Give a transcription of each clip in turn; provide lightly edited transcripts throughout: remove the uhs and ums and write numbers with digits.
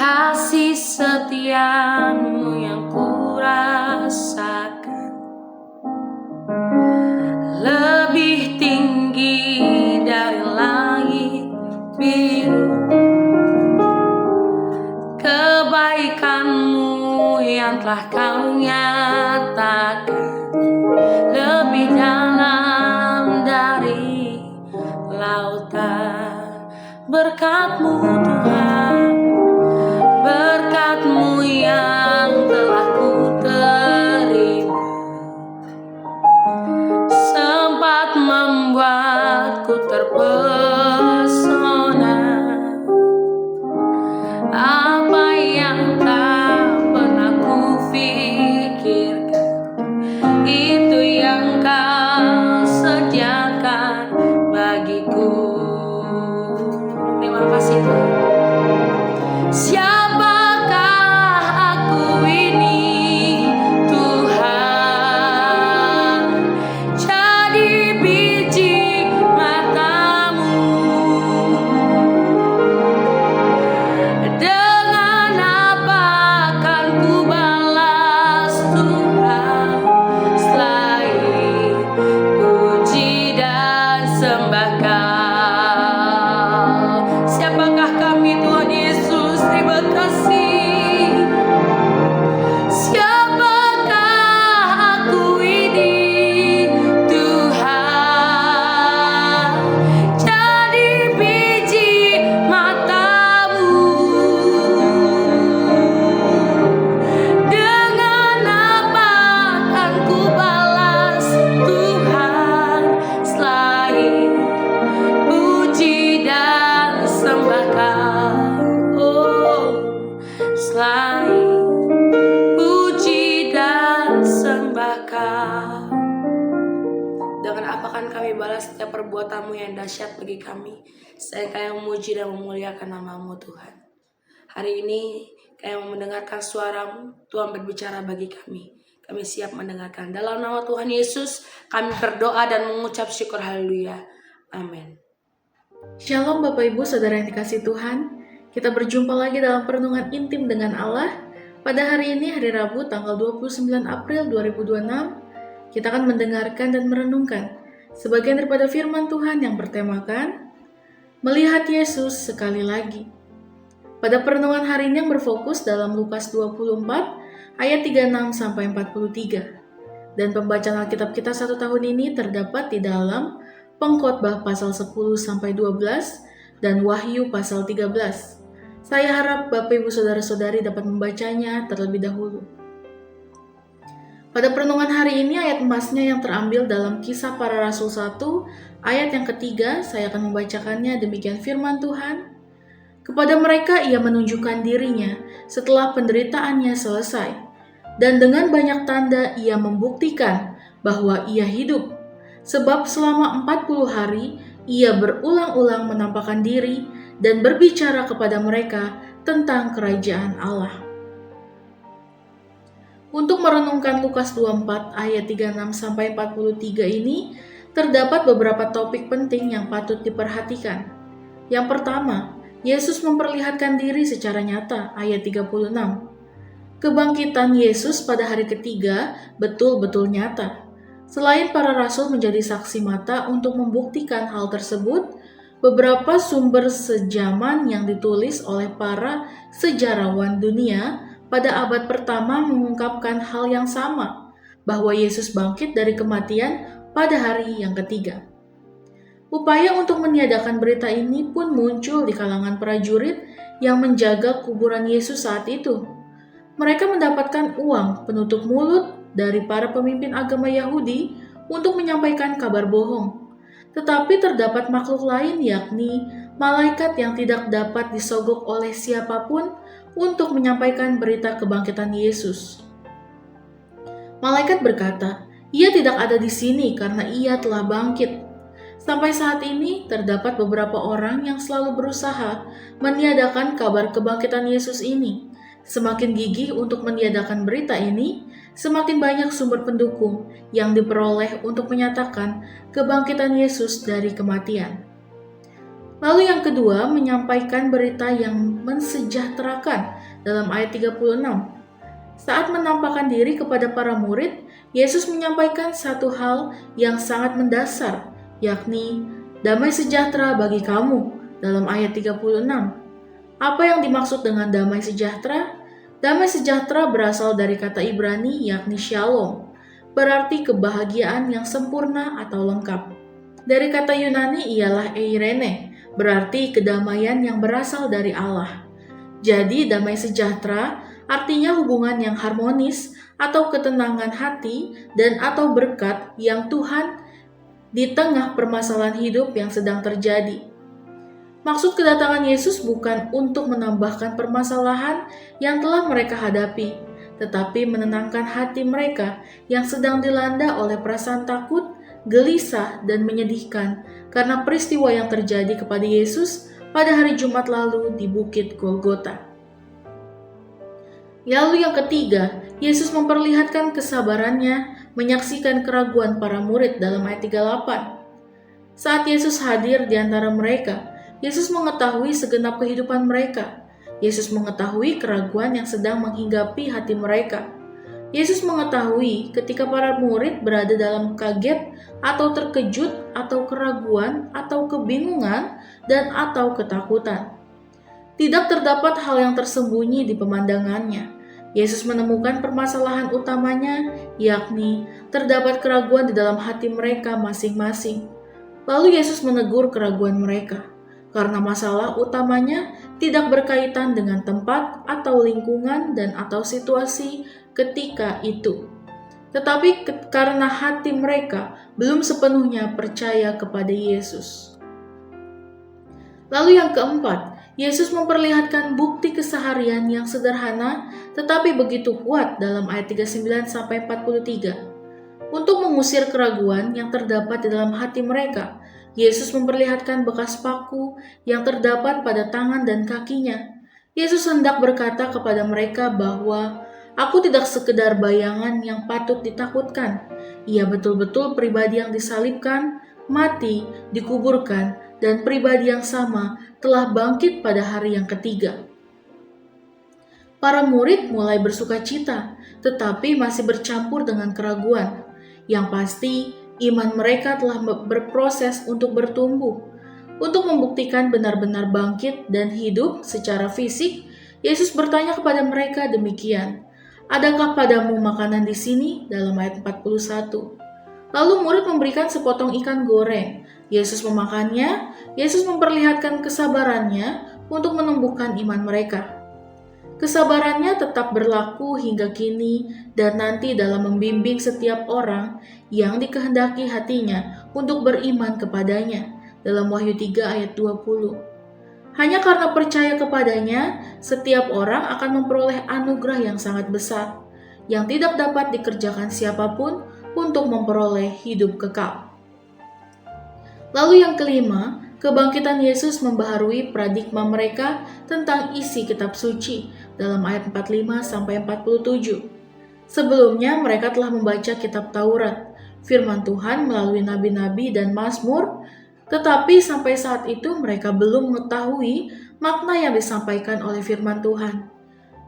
kasih setiamu yang kurasakan lebih tinggi dari langit biru. Kebaikanmu yang telah kau nyatakan lebih dalam dari lautan. Berkat-Mu Tuhan, berkat-Mu yang telah ku terima, sempat membuatku terpesona. Apa yang tak pernah ku pikirkan, itu yang kau sediakan bagiku. Terima kasih Tuhan. Siapakah aku ini Tuhan? Jadi biji mata-Mu. Dengan apa akan ku balas Tuhan selain puji dan sembah Kau? Siapakah kami Tuhan Yesus? Terima kasih. Siapakah aku ini Tuhan? Jadi biji mata-Mu. Dengan apa akan ku balas Tuhan selain puji dan sembah Kau? Oh, selain puji dan sembah Kau. Dengan apa kan kami balas setiap perbuatan-Mu yang dahsyat bagi kami? Saya kami memuji dan memuliakan nama-Mu Tuhan. Hari ini kami mendengarkan suara-Mu, Tuhan berbicara bagi kami. Kami siap mendengarkan. Dalam nama Tuhan Yesus kami berdoa dan mengucap syukur, haleluya. Amin. Shalom Bapak Ibu Saudara yang dikasihi Tuhan. Kita berjumpa lagi dalam perenungan intim dengan Allah. Pada hari ini, hari Rabu tanggal 29 April 2026, kita akan mendengarkan dan merenungkan sebagian daripada firman Tuhan yang bertemakan Melihat Yesus sekali lagi. Pada perenungan hari ini yang berfokus dalam Lukas 24 ayat 36 sampai 43. Dan pembacaan Alkitab kita satu tahun ini terdapat di dalam Pengkhotbah pasal 10 sampai 12 dan Wahyu pasal 13. Saya harap Bapak Ibu Saudara-saudari dapat membacanya terlebih dahulu. Pada perenungan hari ini ayat emasnya yang terambil dalam Kisah Para Rasul 1 ayat yang ketiga, saya akan membacakannya. Demikian firman Tuhan. Kepada mereka ia menunjukkan dirinya setelah penderitaannya selesai, dan dengan banyak tanda ia membuktikan bahwa ia hidup. Sebab selama 40 hari ia berulang-ulang menampakkan diri dan berbicara kepada mereka tentang kerajaan Allah. Untuk merenungkan Lukas 24 ayat 36 sampai 43 ini, terdapat beberapa topik penting yang patut diperhatikan. Yang pertama, Yesus memperlihatkan diri secara nyata, ayat 36. Kebangkitan Yesus pada hari ketiga betul-betul nyata. Selain para rasul menjadi saksi mata untuk membuktikan hal tersebut, beberapa sumber sejaman yang ditulis oleh para sejarawan dunia pada abad pertama mengungkapkan hal yang sama, bahwa Yesus bangkit dari kematian pada hari yang ketiga. Upaya untuk meniadakan berita ini pun muncul di kalangan prajurit yang menjaga kuburan Yesus saat itu. Mereka mendapatkan uang penutup mulut dari para pemimpin agama Yahudi untuk menyampaikan kabar bohong. Tetapi terdapat makhluk lain, yakni malaikat yang tidak dapat disogok oleh siapapun untuk menyampaikan berita kebangkitan Yesus. Malaikat berkata, "Ia tidak ada di sini karena ia telah bangkit." Sampai saat ini terdapat beberapa orang yang selalu berusaha meniadakan kabar kebangkitan Yesus ini. Semakin gigih untuk meniadakan berita ini, semakin banyak sumber pendukung yang diperoleh untuk menyatakan kebangkitan Yesus dari kematian. Lalu yang kedua, menyampaikan berita yang mensejahterakan dalam ayat 36. Saat menampakkan diri kepada para murid, Yesus menyampaikan satu hal yang sangat mendasar, yakni damai sejahtera bagi kamu dalam ayat 36. Apa yang dimaksud dengan damai sejahtera? Damai sejahtera berasal dari kata Ibrani yakni shalom, berarti kebahagiaan yang sempurna atau lengkap. Dari kata Yunani ialah eirene, berarti kedamaian yang berasal dari Allah. Jadi damai sejahtera artinya hubungan yang harmonis atau ketenangan hati dan atau berkat yang Tuhan di tengah permasalahan hidup yang sedang terjadi. Maksud kedatangan Yesus bukan untuk menambahkan permasalahan yang telah mereka hadapi, tetapi menenangkan hati mereka yang sedang dilanda oleh perasaan takut, gelisah, dan menyedihkan karena peristiwa yang terjadi kepada Yesus pada hari Jumat lalu di Bukit Golgota. Lalu yang ketiga, Yesus memperlihatkan kesabarannya menyaksikan keraguan para murid dalam ayat 38. Saat Yesus hadir di antara mereka, Yesus mengetahui segenap kehidupan mereka. Yesus mengetahui keraguan yang sedang menghinggapi hati mereka. Yesus mengetahui ketika para murid berada dalam kaget atau terkejut atau keraguan atau kebingungan dan atau ketakutan. Tidak terdapat hal yang tersembunyi di pemandangannya. Yesus menemukan permasalahan utamanya, yakni terdapat keraguan di dalam hati mereka masing-masing. Lalu Yesus menegur keraguan mereka, karena masalah utamanya tidak berkaitan dengan tempat atau lingkungan dan atau situasi ketika itu. Tetapi karena hati mereka belum sepenuhnya percaya kepada Yesus. Lalu yang keempat, Yesus memperlihatkan bukti keseharian yang sederhana tetapi begitu kuat dalam ayat 39-43. Untuk mengusir keraguan yang terdapat di dalam hati mereka, Yesus memperlihatkan bekas paku yang terdapat pada tangan dan kakinya. Yesus hendak berkata kepada mereka bahwa Aku tidak sekedar bayangan yang patut ditakutkan. Ia betul-betul pribadi yang disalibkan, mati, dikuburkan, dan pribadi yang sama telah bangkit pada hari yang ketiga. Para murid mulai bersukacita, tetapi masih bercampur dengan keraguan. Yang pasti, iman mereka telah berproses untuk bertumbuh. Untuk membuktikan benar-benar bangkit dan hidup secara fisik, Yesus bertanya kepada mereka demikian, "Adakah padamu makanan di sini?" dalam ayat 41. Lalu murid memberikan sepotong ikan goreng. Yesus memakannya. Yesus memperlihatkan kesabarannya untuk menumbuhkan iman mereka. Kesabarannya tetap berlaku hingga kini dan nanti dalam membimbing setiap orang yang dikehendaki hatinya untuk beriman kepadanya dalam Wahyu 3 ayat 20. Hanya karena percaya kepadanya, setiap orang akan memperoleh anugerah yang sangat besar, yang tidak dapat dikerjakan siapapun untuk memperoleh hidup kekal. Lalu yang kelima, kebangkitan Yesus membaharui paradigma mereka tentang isi kitab suci dalam ayat 45-47. Sebelumnya mereka telah membaca kitab Taurat, firman Tuhan melalui nabi-nabi dan mazmur, tetapi sampai saat itu mereka belum mengetahui makna yang disampaikan oleh firman Tuhan.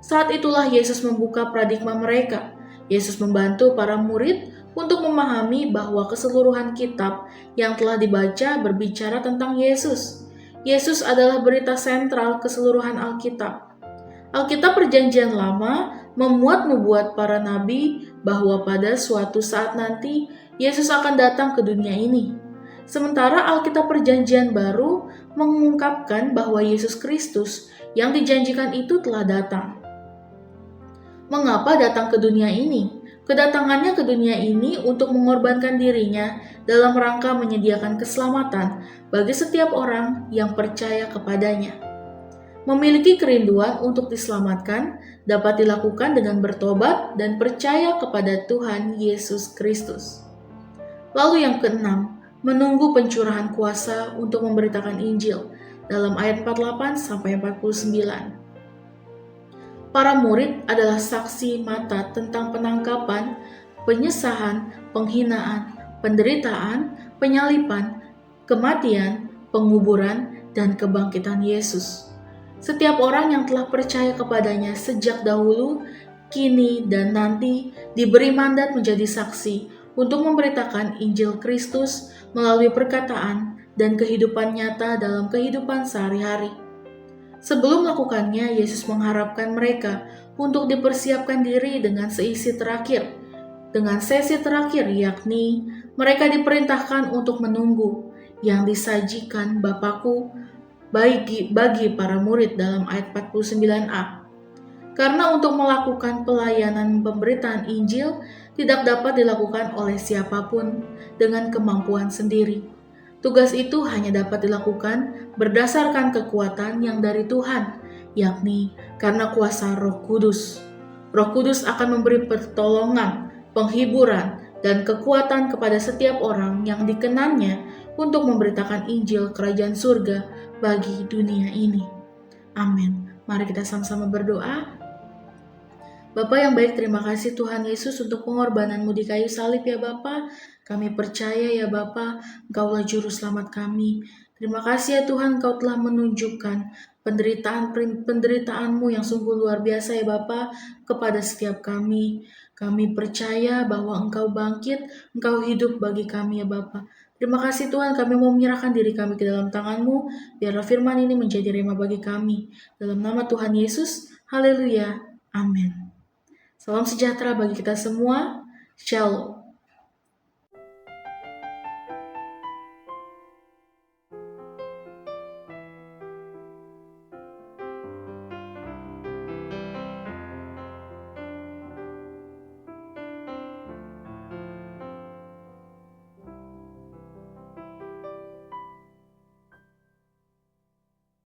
Saat itulah Yesus membuka paradigma mereka. Yesus membantu para murid untuk memahami bahwa keseluruhan kitab yang telah dibaca berbicara tentang Yesus. Yesus adalah berita sentral keseluruhan Alkitab. Alkitab Perjanjian Lama memuat nubuat para nabi bahwa pada suatu saat nanti Yesus akan datang ke dunia ini. Sementara Alkitab Perjanjian Baru mengungkapkan bahwa Yesus Kristus yang dijanjikan itu telah datang. Mengapa datang ke dunia ini? Kedatangannya ke dunia ini untuk mengorbankan dirinya dalam rangka menyediakan keselamatan bagi setiap orang yang percaya kepadanya. Memiliki kerinduan untuk diselamatkan dapat dilakukan dengan bertobat dan percaya kepada Tuhan Yesus Kristus. Lalu yang keenam, menunggu pencurahan kuasa untuk memberitakan Injil dalam ayat 48-49. Para murid adalah saksi mata tentang penangkapan, penyesahan, penghinaan, penderitaan, penyaliban, kematian, penguburan, dan kebangkitan Yesus. Setiap orang yang telah percaya kepadanya sejak dahulu, kini, dan nanti diberi mandat menjadi saksi untuk memberitakan Injil Kristus melalui perkataan dan kehidupan nyata dalam kehidupan sehari-hari. Sebelum melakukannya, Yesus mengharapkan mereka untuk dipersiapkan diri dengan sesi terakhir, yakni mereka diperintahkan untuk menunggu yang disajikan Bapakku bagi para murid dalam ayat 49a. Karena untuk melakukan pelayanan pemberitaan Injil tidak dapat dilakukan oleh siapapun dengan kemampuan sendiri. Tugas itu hanya dapat dilakukan berdasarkan kekuatan yang dari Tuhan, yakni karena kuasa Roh Kudus. Roh Kudus akan memberi pertolongan, penghiburan, dan kekuatan kepada setiap orang yang dikenannya untuk memberitakan Injil Kerajaan Surga bagi dunia ini. Amin. Mari kita sama-sama berdoa. Bapa yang baik, terima kasih Tuhan Yesus untuk pengorbananmu di kayu salib ya Bapa. Kami percaya ya Bapa, Engkaulah Juru Selamat kami. Terima kasih ya Tuhan, Engkau telah menunjukkan penderitaanmu yang sungguh luar biasa ya Bapa kepada setiap kami. Kami percaya bahwa Engkau bangkit, Engkau hidup bagi kami ya Bapa. Terima kasih Tuhan, kami mau menyerahkan diri kami ke dalam tangan-Mu, biarlah firman ini menjadi rema bagi kami. Dalam nama Tuhan Yesus, haleluya, amin. Salam sejahtera bagi kita semua. Shalom.